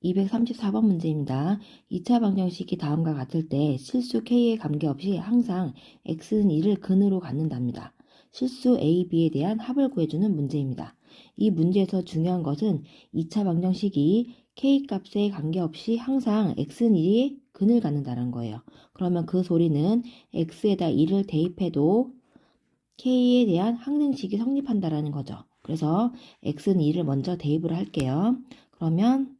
234번 문제입니다. 2차 방정식이 다음과 같을 때 실수 k에 관계없이 항상 x는 2를 근으로 갖는답니다. 실수 a, b에 대한 합을 구해주는 문제입니다. 이 문제에서 중요한 것은 2차 방정식이 k 값에 관계없이 항상 x는 2의 근을 갖는다는 거예요. 그러면 그 소리는 x에다 2를 대입해도 k에 대한 항등식이 성립한다는 거죠. 그래서 x는 2를 먼저 대입을 할게요. 그러면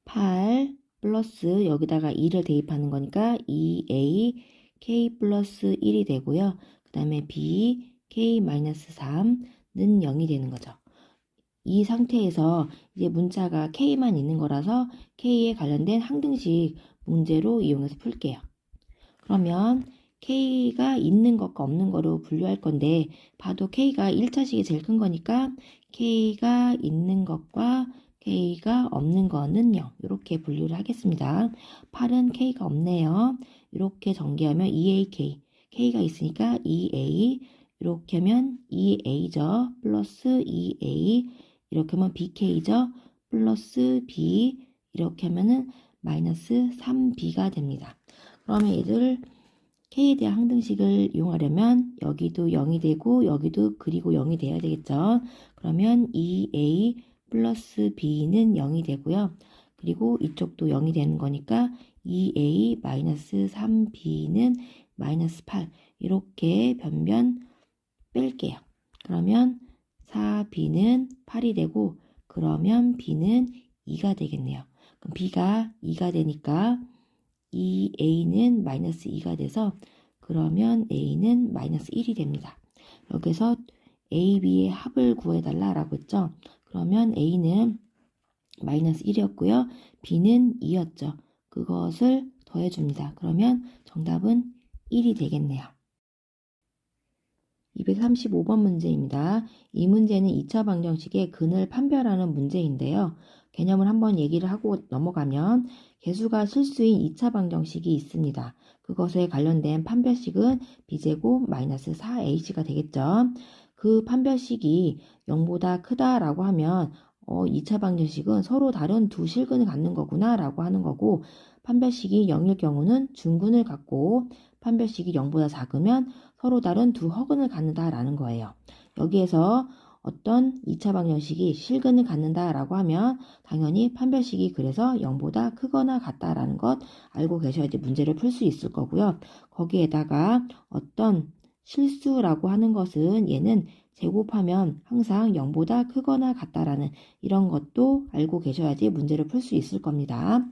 8 플러스 여기다가 2를 대입하는 거니까 2a k 플러스 1이 되고요. 그 다음에 b k 마이너스 3는 0이 되는 거죠. 이 상태에서 이제 문자가 k만 있는 거라서 k에 관련된 항등식 문제로 이용해서 풀게요. 그러면 k가 있는 것과 없는 거로 분류할 건데 봐도 k가 1차식이 제일 큰 거니까 k가 있는 것과 k가 없는 거는 0 이렇게 분류를 하겠습니다. 8은 k가 없네요. 이렇게 전개하면 2ak k가 있으니까 2a 이렇게 하면 2a죠. 플러스 2a 이렇게 하면 bk죠. 플러스 b 이렇게 하면은 마이너스 3b가 됩니다. 그러면 얘들 k에 대한 항등식을 이용하려면 여기도 0이 되고 여기도 그리고 0이 돼야 되겠죠. 그러면 2a 플러스 b는 0이 되고요. 그리고 이쪽도 0이 되는 거니까 2a 마이너스 3b는 마이너스 8 이렇게 변변 뺄게요. 그러면 4b는 8이 되고 그러면 b는 2가 되겠네요. 그럼 b가 2가 되니까 2a는 마이너스 2가 돼서 그러면 a는 마이너스 1이 됩니다. 여기서 a, b의 합을 구해달라 라고 했죠. 그러면 a는 마이너스 1이었고요. b는 2였죠. 그것을 더해줍니다. 그러면 정답은 1이 되겠네요. 235번 문제입니다. 이 문제는 2차 방정식의 근을 판별하는 문제인데요. 개념을 한번 얘기를 하고 넘어가면 개수가 실수인 2차 방정식이 있습니다. 그것에 관련된 판별식은 b제곱 마이너스 4ac가 되겠죠. 그 판별식이 0보다 크다라고 하면 2차 방정식은 서로 다른 두 실근을 갖는 거구나 라고 하는 거고 판별식이 0일 경우는 중근을 갖고 판별식이 0보다 작으면 서로 다른 두 허근을 갖는다라는 거예요. 여기에서 어떤 2차 방정식이 실근을 갖는다라고 하면 당연히 판별식이 그래서 0보다 크거나 같다라는 것 알고 계셔야지 문제를 풀 수 있을 거고요. 거기에다가 어떤 실수라고 하는 것은 얘는 제곱하면 항상 0보다 크거나 같다라는 이런 것도 알고 계셔야지 문제를 풀 수 있을 겁니다.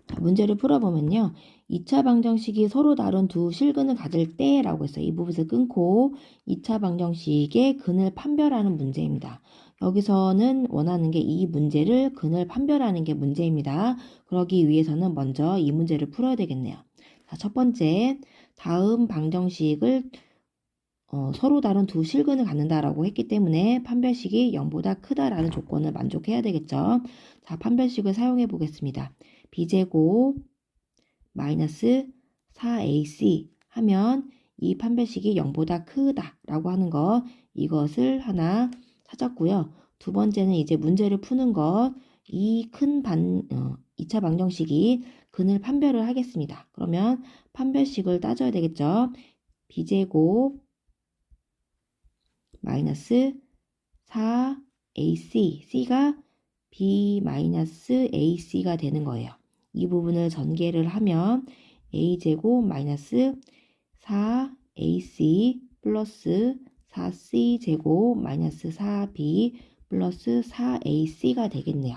자, 문제를 풀어보면요. 2차 방정식이 서로 다른 두 실근을 가질 때라고 했어요. 이 부분에서 끊고 2차 방정식의 근을 판별하는 문제입니다. 여기서는 원하는 게 이 문제를 근을 판별하는 게 문제입니다. 그러기 위해서는 먼저 이 문제를 풀어야 되겠네요. 자, 첫 번째, 다음 방정식을 서로 다른 두 실근을 갖는다라고 했기 때문에 판별식이 0보다 크다라는 조건을 만족해야 되겠죠. 자, 판별식을 사용해 보겠습니다. b제곱 마이너스 4ac 하면 이 판별식이 0보다 크다라고 하는 것 이것을 하나 찾았고요. 두 번째는 이제 문제를 푸는 것 이 큰 2차 방정식이 근을 판별을 하겠습니다. 그러면 판별식을 따져야 되겠죠. b제곱 마이너스 4ac c가 b 마이너스 ac가 되는 거예요. 이 부분을 전개를 하면 a제곱 마이너스 4ac 플러스 4c 제곱 마이너스 4b 플러스 4ac가 되겠네요.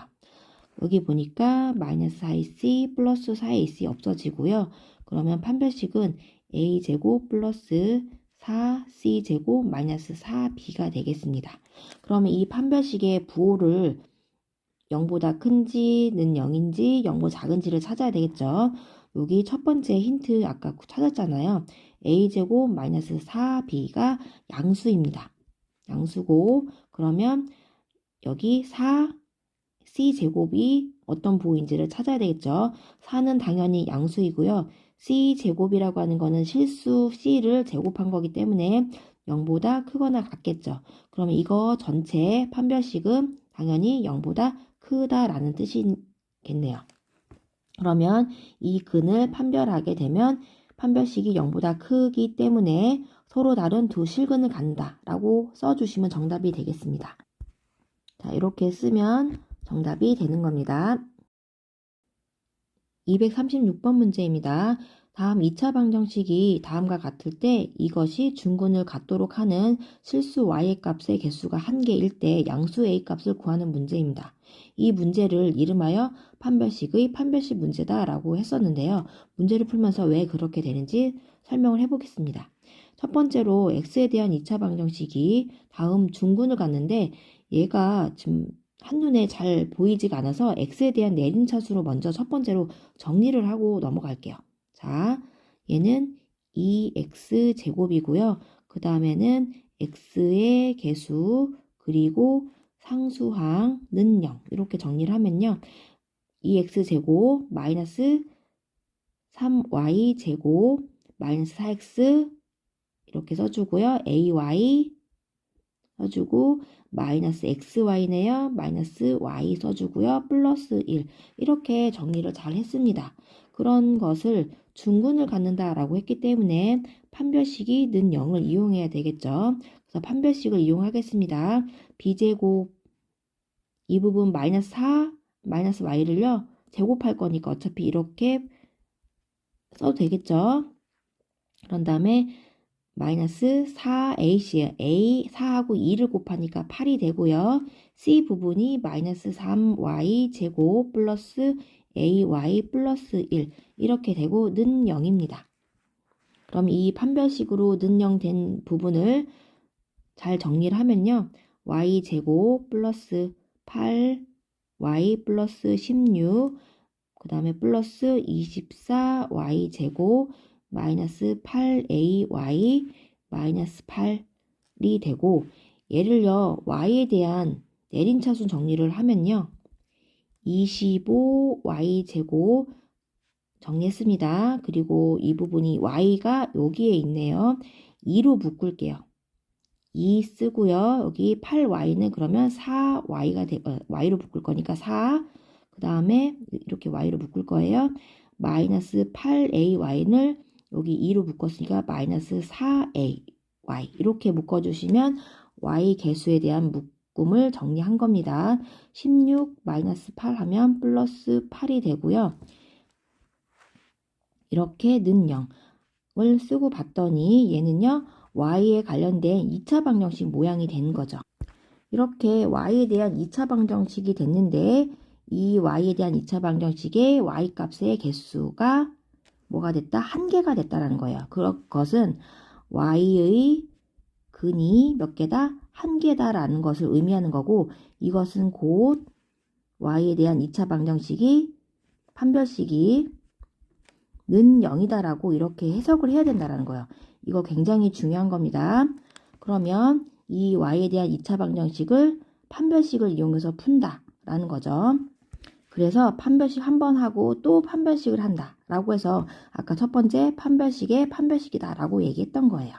여기 보니까 마이너스 4ac 플러스 4ac 없어지고요. 그러면 판별식은 a제곱 플러스 4c제곱 마이너스 4b가 되겠습니다. 그러면 이 판별식의 부호를 0보다 큰지는 0인지 0보다 작은지를 찾아야 되겠죠. 여기 첫 번째 힌트 아까 찾았잖아요. a제곱 마이너스 4b가 양수입니다. 양수고 그러면 여기 4c제곱이 어떤 부호인지를 찾아야 되겠죠. 4는 당연히 양수이고요. c제곱이라고 하는 거는 실수 c를 제곱한 거기 때문에 0보다 크거나 같겠죠. 그러면 이거 전체 판별식은 당연히 0보다 크다라는 뜻이겠네요. 그러면 이 근을 판별하게 되면 판별식이 0보다 크기 때문에 서로 다른 두 실근을 갖는다라고 써주시면 정답이 되겠습니다. 자, 이렇게 쓰면 정답이 되는 겁니다. 236번 문제입니다. 다음 2차 방정식이 다음과 같을 때 이것이 중근을 갖도록 하는 실수 y의 값의 개수가 1개일 때 양수 a 값을 구하는 문제입니다. 이 문제를 이름하여 판별식의 판별식 문제다 라고 했었는데요. 문제를 풀면서 왜 그렇게 되는지 설명을 해보겠습니다. 첫 번째로 x에 대한 2차 방정식이 다음 중근을 갖는데 얘가 지금 한눈에 잘 보이지가 않아서 x에 대한 내림차수로 먼저 첫 번째로 정리를 하고 넘어갈게요. 자, 얘는 2x제곱이고요. 그 다음에는 x의 개수 그리고 상수항는 0 이렇게 정리를 하면요. 2x제곱 마이너스 3y제곱 마이너스 4x 이렇게 써주고요. ay 써주고 마이너스 xy네요. 마이너스 y 써주고요. 플러스 1 이렇게 정리를 잘 했습니다. 그런 것을 중근을 갖는다라고 했기 때문에 판별식이 는 0을 이용해야 되겠죠. 그래서 판별식을 이용하겠습니다. b제곱 이 부분 마이너스 4 마이너스 y를요. 제곱할 거니까 어차피 이렇게 써도 되겠죠. 그런 다음에 마이너스 4ac예요. a 4하고 2를 곱하니까 8이 되고요. c 부분이 마이너스 3y 제곱 플러스 ay 플러스 1 이렇게 되고 는 0입니다. 그럼 이 판별식으로 는 0 된 부분을 잘 정리를 하면요. y 제곱 플러스 8 y 플러스 16 그 다음에 플러스 24y 제곱 마이너스 8ay 마이너스 8이 되고 얘를요 y에 대한 내림차순 정리를 하면요 25y 제곱 정리했습니다. 그리고 이 부분이 y가 여기에 있네요. 2로 묶을게요. 2 쓰고요. 여기 8y는 그러면 4y가 y로 묶을 거니까 4 그 다음에 이렇게 y로 묶을 거예요. 마이너스 8ay를 여기 2로 묶었으니까 마이너스 4ay 이렇게 묶어주시면 y 개수에 대한 묶음을 정리한 겁니다. 16 마이너스 8 하면 플러스 8이 되고요. 이렇게 는 0을 쓰고 봤더니 얘는요. y에 관련된 2차 방정식 모양이 된 거죠. 이렇게 y에 대한 2차 방정식이 됐는데 이 y에 대한 2차 방정식의 y 값의 개수가 뭐가 됐다? 1개가 됐다라는 거예요. 그것은 y의 근이 몇 개다? 1개다라는 것을 의미하는 거고 이것은 곧 y에 대한 2차 방정식이 판별식이 는 0이다라고 이렇게 해석을 해야 된다라는 거예요. 이거 굉장히 중요한 겁니다. 그러면 이 y에 대한 2차 방정식을 판별식을 이용해서 푼다라는 거죠. 그래서 판별식 한 번 하고 또 판별식을 한다라고 해서 아까 첫 번째 판별식의 판별식이다라고 얘기했던 거예요.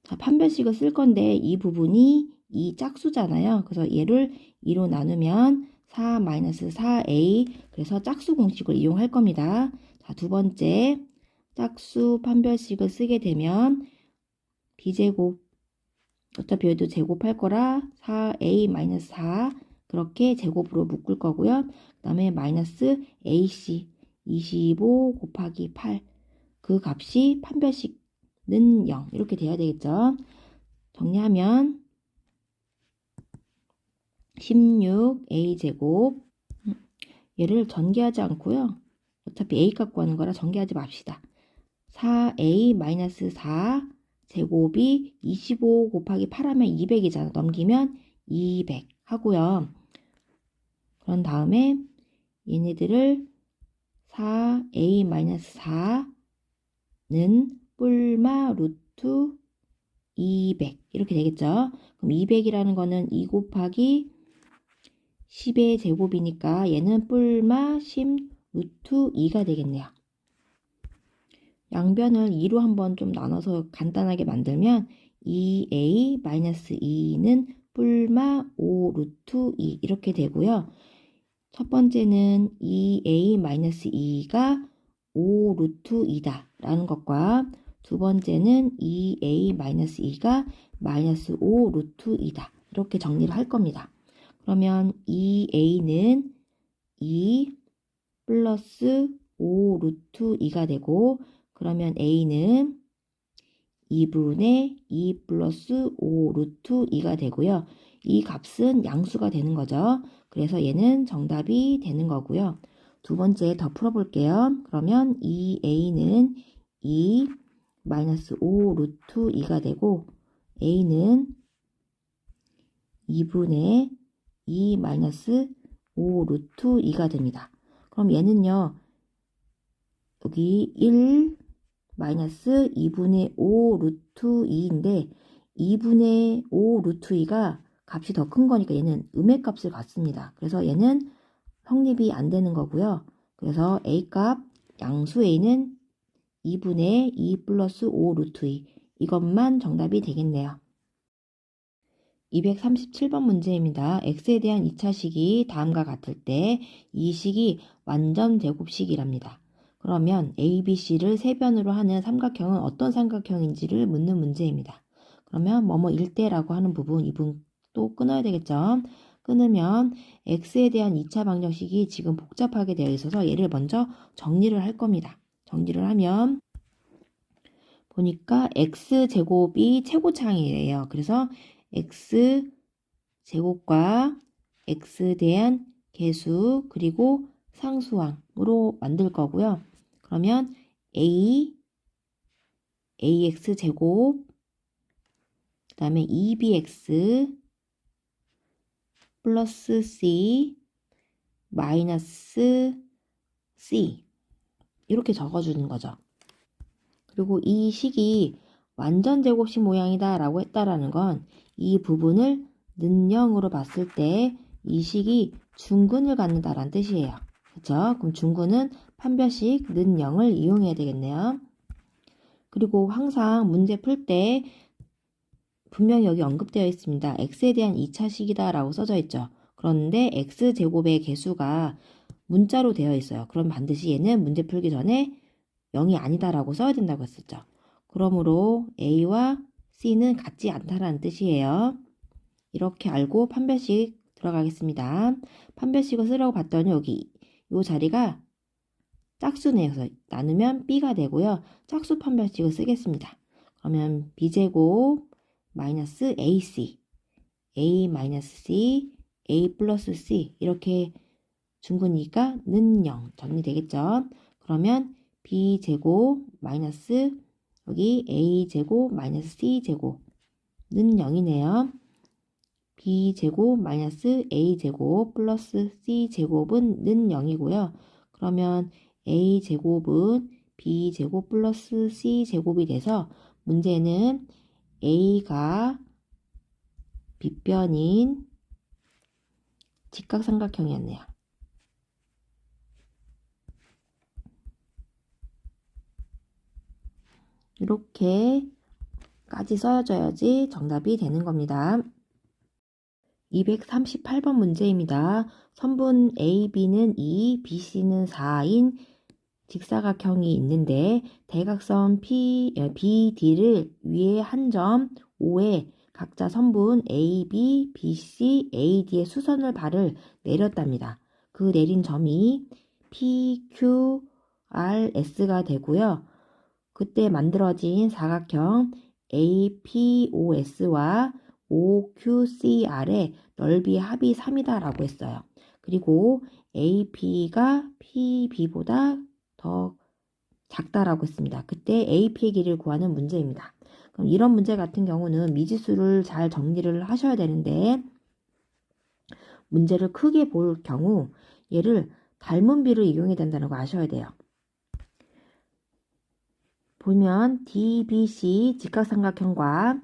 자, 판별식을 쓸 건데 이 부분이 이 짝수잖아요. 그래서 얘를 2로 나누면 4-4a 그래서 짝수 공식을 이용할 겁니다. 자, 두 번째 짝수 판별식을 쓰게 되면 b제곱 어차피 여기도 제곱할 거라 4a-4 그렇게 제곱으로 묶을 거고요. 그 다음에 마이너스 ac 25 곱하기 8 그 값이 판별식은 0 이렇게 돼야 되겠죠. 정리하면 16a 제곱 얘를 전개하지 않고요. 어차피 a 값 구하는 거라 전개하지 맙시다. 4a-4 제곱이 25 곱하기 8 하면 200이잖아. 넘기면 200 하고요. 그런 다음에 얘네들을 4a-4는 뿔마 루트 200 이렇게 되겠죠. 그럼 200이라는 거는 2 곱하기 10의 제곱이니까 얘는 뿔마 10 루트 2가 되겠네요. 양변을 2로 한번 좀 나눠서 간단하게 만들면 2a-2는 뿔마 5 루트 2 이렇게 되고요. 첫 번째는 2a-2가 5 루트 2다 라는 것과 두 번째는 2a-2가 마이너스 5 루트 2다 이렇게 정리를 할 겁니다. 그러면 2a는 2 플러스 5 루트 2가 되고 그러면 a는 2분의 2 플러스 5 루트 2가 되고요. 이 값은 양수가 되는 거죠. 그래서 얘는 정답이 되는 거고요. 두 번째 더 풀어볼게요. 그러면 2a는 2 마이너스 5 루트 2가 되고 a는 2분의 2 마이너스 5 루트 2가 됩니다. 그럼 얘는요. 여기 1 마이너스 2분의 5 루트 2인데 2분의 5 루트 2가 값이 더 큰 거니까 얘는 음의 값을 갖습니다. 그래서 얘는 성립이 안 되는 거고요. 그래서 A값 양수 A는 2분의 2 플러스 5 루트 2 이것만 정답이 되겠네요. 237번 문제입니다. x에 대한 2차식이 다음과 같을 때 이 식이 완전 제곱식이랍니다. 그러면 A, B, C를 세변으로 하는 삼각형은 어떤 삼각형인지를 묻는 문제입니다. 그러면 뭐뭐일 때라고 하는 부분, 이 부분 또 끊어야 되겠죠? 끊으면 x에 대한 2차 방정식이 지금 복잡하게 되어 있어서 얘를 먼저 정리를 할 겁니다. 정리를 하면 보니까 x제곱이 최고차항이에요. 그래서 x제곱과 x에 대한 계수 그리고 상수항으로 만들 거고요. 그러면 ax제곱 그 다음에 2bx 플러스 c 마이너스 c 이렇게 적어주는 거죠. 그리고 이 식이 완전 제곱식 모양이다 라고 했다라는 건 이 부분을 는영으로 봤을 때 이 식이 중근을 갖는다라는 뜻이에요. 그렇죠? 그럼 중근은 판별식 는영을 이용해야 되겠네요. 그리고 항상 문제 풀 때 분명히 여기 언급되어 있습니다. x에 대한 2차식이다 라고 써져 있죠. 그런데 x제곱의 개수가 문자로 되어 있어요. 그럼 반드시 얘는 문제 풀기 전에 0이 아니다 라고 써야 된다고 했었죠. 그러므로 A와 C는 같지 않다라는 뜻이에요. 이렇게 알고 판별식 들어가겠습니다. 판별식을 쓰라고 봤더니 여기 이 자리가 짝수네요. 그래서 나누면 B가 되고요. 짝수 판별식을 쓰겠습니다. 그러면 B제곱 마이너스 AC A 마이너스 C A 플러스 C 이렇게 중근이니까 는 0 정리되겠죠. 그러면 B제곱 마이너스 여기 A제곱 마이너스 C제곱는 0이네요. B제곱 마이너스 A제곱 플러스 C제곱은 는 0이고요. 그러면 A제곱은 B제곱 플러스 C제곱이 돼서 문제는 A가 빗변인 직각삼각형이었네요. 이렇게까지 써줘야지 정답이 되는 겁니다. 238번 문제입니다. 선분 A, B는 2, B, C는 4인 직사각형이 있는데 대각선 BD를 위에 한 점 5에 각자 선분 A, B, B, C, A, D의 수선을 발을 내렸답니다. 그 내린 점이 P, Q, R, S가 되고요. 그때 만들어진 사각형 APOS와 OQCR의 넓이 합이 3이다 라고 했어요. 그리고 AP가 PB보다 더 작다라고 했습니다. 그때 AP의 길이를 구하는 문제입니다. 그럼 이런 문제 같은 경우는 미지수를 잘 정리를 하셔야 되는데 문제를 크게 볼 경우 얘를 닮은 비를 이용해야 된다는 거 아셔야 돼요. 보면 DBC 직각삼각형과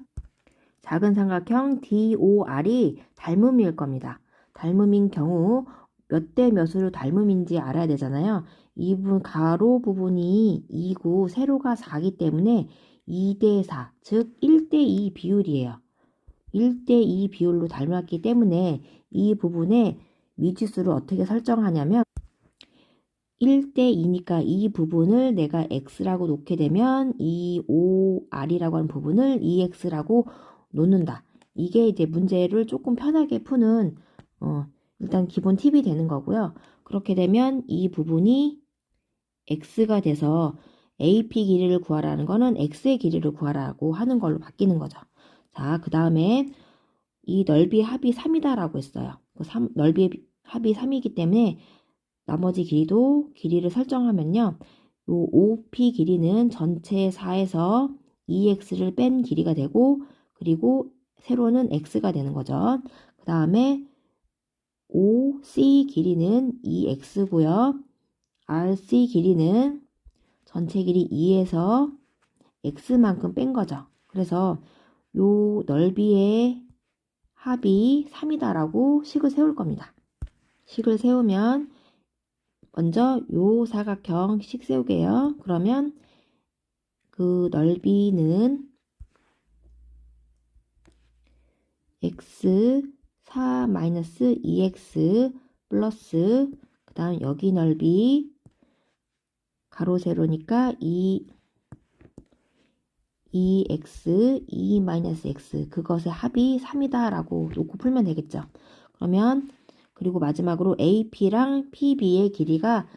작은 삼각형 DOR이 닮음일 겁니다. 닮음인 경우 몇 대 몇으로 닮음인지 알아야 되잖아요. 가로 부분이 2고 세로가 4기 때문에 2대4, 즉 1대2 비율이에요. 1대2 비율로 닮았기 때문에 이 부분에 미지수를 어떻게 설정하냐면 1대2니까 이 부분을 내가 x라고 놓게 되면 이 5r이라고 하는 부분을 2x라고 놓는다. 이게 이제 문제를 조금 편하게 푸는 일단 기본 팁이 되는 거고요. 그렇게 되면 이 부분이 x가 돼서 AP 길이를 구하라는 거는 x의 길이를 구하라고 하는 걸로 바뀌는 거죠. 자, 그 다음에 이 넓이 합이 3이다라고 했어요. 넓이 합이 3이기 때문에 나머지 길이를 설정하면요. 요 OP 길이는 전체 4에서 2x를 뺀 길이가 되고 그리고 세로는 x가 되는 거죠. 그 다음에 OC 길이는 2x고요. RC 길이는 전체 길이 2에서 x만큼 뺀 거죠. 그래서 요 넓이의 합이 3이다라고 식을 세울 겁니다. 식을 세우면 먼저 요 사각형식 세우게요. 그러면 그 넓이는 x 4-2x 플러스 그 다음 여기 넓이 가로 세로니까 2x 2-x 그것의 합이 3이다 라고 놓고 풀면 되겠죠. 그러면 그리고 마지막으로 AP랑 PB의 길이가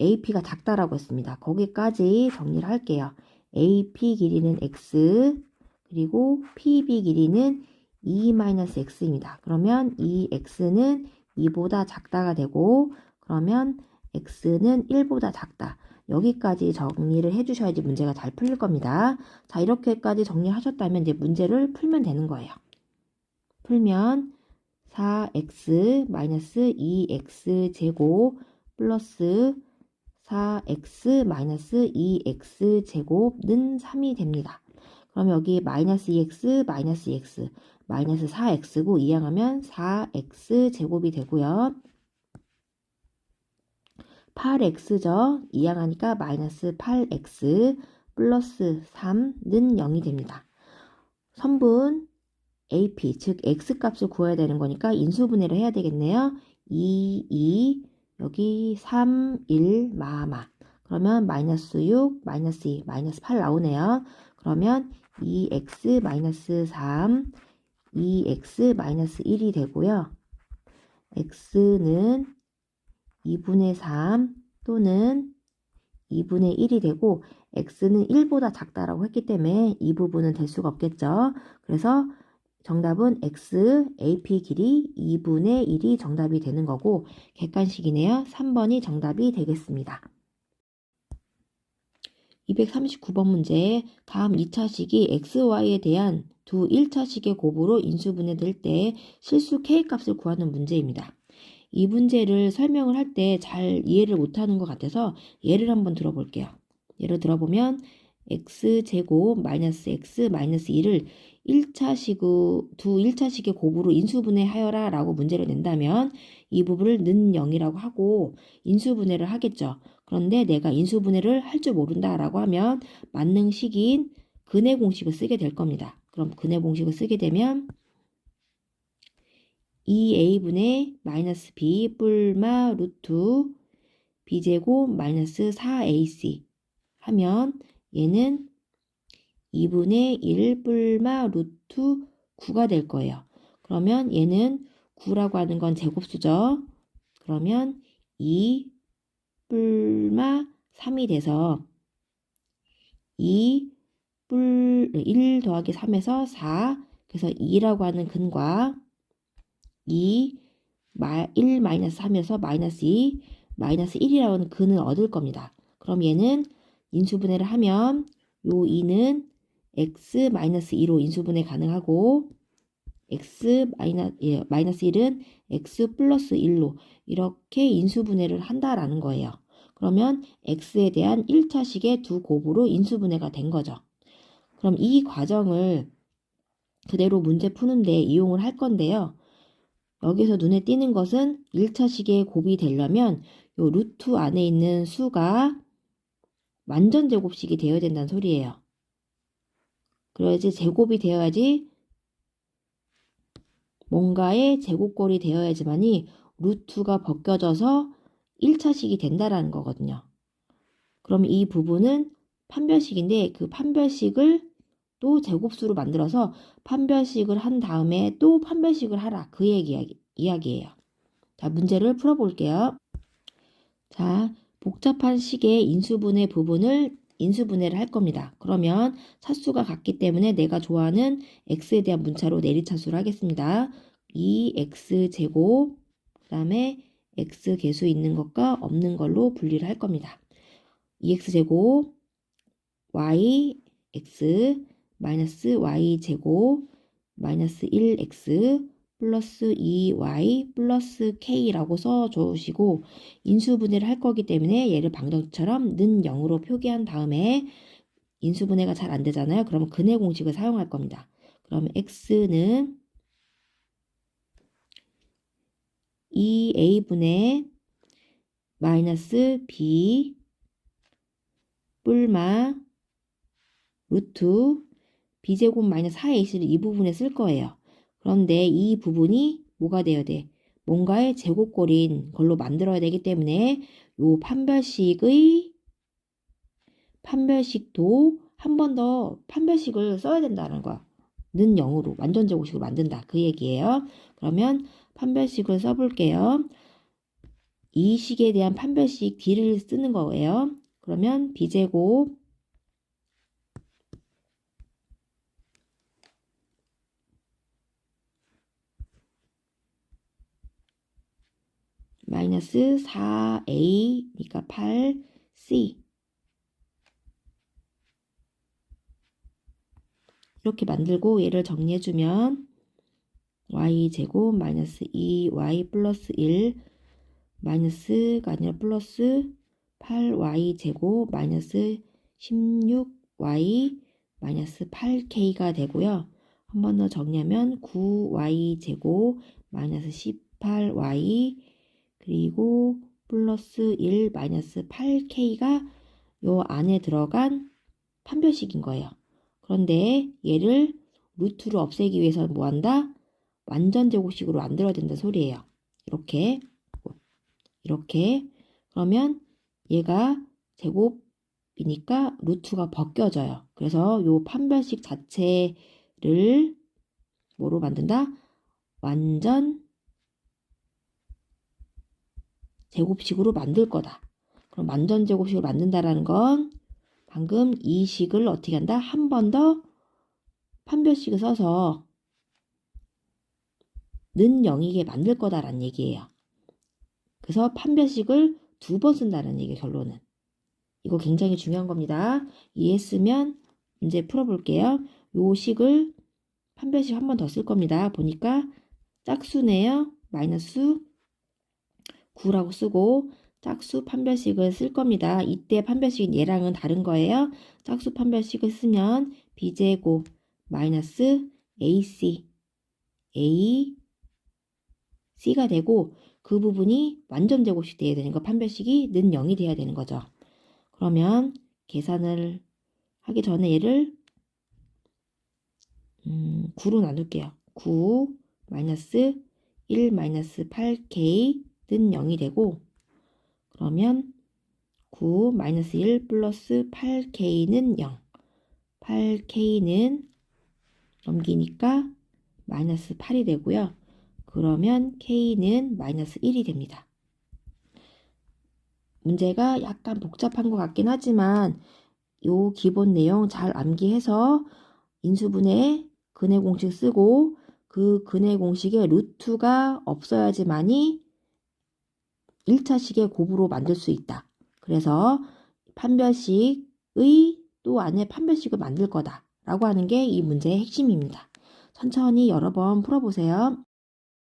AP가 작다라고 했습니다. 거기까지 정리를 할게요. AP 길이는 x 그리고 PB 길이는 2-x입니다. 그러면 이 x는 2보다 작다가 되고 그러면 x는 1보다 작다. 여기까지 정리를 해주셔야지 문제가 잘 풀릴 겁니다. 자, 이렇게까지 정리하셨다면 이제 문제를 풀면 되는 거예요. 풀면 4x-2x 제곱 플러스 4x-2x 제곱는 3이 됩니다. 그럼 여기 -2x, -2x, -4x고 이항하면 4x 제곱이 되고요. 8x죠. 이항하니까 -8x 플러스 3는 0이 됩니다. 선분 AP, 즉 x값을 구해야 되는 거니까 인수분해를 해야 되겠네요. 2, 여기 3, 1, 마마. 그러면 -6, -2, -8 나오네요. 그러면 2x-3, 2x-1이 되고요. x는 2분의 3 또는 2분의 1이 되고 x는 1보다 작다라고 했기 때문에 이 부분은 될 수가 없겠죠. 그래서 정답은 x, AP 길이 2분의 1이 정답이 되는 거고 객관식이네요. 3번이 정답이 되겠습니다. 239번 문제 다음 2차식이 xy에 대한 두 1차식의 곱으로 인수분해될 때 실수 k값을 구하는 문제입니다. 이 문제를 설명을 할 때 잘 이해를 못하는 것 같아서 예를 한번 들어볼게요. 예를 들어보면 x제곱 -x -2를 두 1차식의 곱으로 인수분해하여라 라고 문제를 낸다면 이 부분을 는 0이라고 하고 인수분해를 하겠죠. 그런데 내가 인수분해를 할 줄 모른다 라고 하면 만능식인 근의 공식을 쓰게 될 겁니다. 그럼 근의 공식을 쓰게 되면 2a분의 -b 뿔마 루트 b제곱 -4ac 하면 얘는 2분의 1 뿔마 루트 9가 될 거예요. 그러면 얘는 9라고 하는 건 제곱수죠. 그러면 2 뿔마 3이 돼서 1 더하기 3에서 4 그래서 2라고 하는 근과 1 -3에서 -2 -1이라고 하는 근을 얻을 겁니다. 그럼 얘는 인수분해를 하면 요 2는 x-2로 인수분해 가능하고 -1은 x 플러스 1로 이렇게 인수분해를 한다라는 거예요. 그러면 x에 대한 1차식의 두 곱으로 인수분해가 된 거죠. 그럼 이 과정을 그대로 문제 푸는데 이용을 할 건데요. 여기서 눈에 띄는 것은 1차식의 곱이 되려면 요 루트 안에 있는 수가 완전 제곱식이 되어야 된다는 소리예요. 그래야지 제곱이 되어야지 뭔가의 제곱꼴이 되어야지만이 루트가 벗겨져서 1차식이 된다라는 거거든요. 그럼 이 부분은 판별식인데 그 판별식을 또 제곱수로 만들어서 판별식을 한 다음에 또 판별식을 하라. 그 이야기예요. 자, 문제를 풀어볼게요. 자, 복잡한 식의 인수분해 부분을 인수분해를 할 겁니다. 그러면 차수가 같기 때문에 내가 좋아하는 x에 대한 문자로 내리차수를 하겠습니다. 2x제곱 그 다음에 x 개수 있는 것과 없는 걸로 분리를 할 겁니다. 2x제곱 y x 마이너스 y제곱 마이너스 1x 플러스 2y 플러스 k라고 써주시고 인수분해를 할 거기 때문에 얘를 방정식처럼 는 0으로 표기한 다음에 인수분해가 잘 안 되잖아요. 그러면 근해 공식을 사용할 겁니다. 그러면 x는 2a분의 마이너스 b 뿔마 루트 b제곱 마이너스 4ac를 이 부분에 쓸 거예요. 그런데 이 부분이 뭐가 돼야 돼? 뭔가의 제곱꼴인 걸로 만들어야 되기 때문에 요 판별식도 한 번 더 판별식을 써야 된다는 거야. 는 0으로 완전 제곱식을 만든다. 그 얘기예요. 그러면 판별식을 써볼게요. 이 식에 대한 판별식 D를 쓰는 거예요. 그러면 b제곱 마이너스 4a니까 8c 이렇게 만들고 얘를 정리해주면 y제곱 마이너스 2y 플러스 1 마이너스가 아니라 플러스 8y제곱 마이너스 16y 마이너스 8k가 되고요. 한 번 더 정리하면 9y제곱 마이너스 18y 그리고 플러스 1 마이너스 8k가 요 안에 들어간 판별식인 거예요. 그런데 얘를 루트를 없애기 위해서는 뭐 한다? 완전 제곱식으로 만들어야 된다 소리예요. 이렇게 그러면 얘가 제곱이니까 루트가 벗겨져요. 그래서 요 판별식 자체를 뭐로 만든다? 완전 제곱식으로 만들 거다. 그럼 완전 제곱식으로 만든다라는 건 방금 이 식을 어떻게 한다? 한 번 더 판별식을 써서 는 0이게 만들 거다라는 얘기예요. 그래서 판별식을 2번 쓴다는 얘기예요. 결론은. 이거 굉장히 중요한 겁니다. 이해했으면 문제 풀어볼게요. 요 식을 판별식 한 번 더 쓸 겁니다. 보니까 짝수네요. 마이너스 9라고 쓰고 짝수 판별식을 쓸 겁니다. 이때 판별식은 얘랑은 다른 거예요. 짝수 판별식을 쓰면 b제곱 마이너스 ac c가 되고 그 부분이 완전 제곱식 돼야 되는 거 판별식이 는 0이 돼야 되는 거죠. 그러면 계산을 하기 전에 얘를 9로 나눌게요. 9 마이너스 1 마이너스 8k 는 0이 되고 그러면 9 마이너스 1 플러스 8k는 0 8k는 넘기니까 마이너스 8이 되고요. 그러면 k는 마이너스 1이 됩니다. 문제가 약간 복잡한 것 같긴 하지만 요 기본 내용 잘 암기해서 인수분해 근해 공식 쓰고 그 근해 공식에 루트가 없어야지만이 1차식의 곱으로 만들 수 있다. 그래서 판별식의 또 안에 판별식을 만들 거다 라고 하는 게 이 문제의 핵심입니다. 천천히 여러 번 풀어보세요.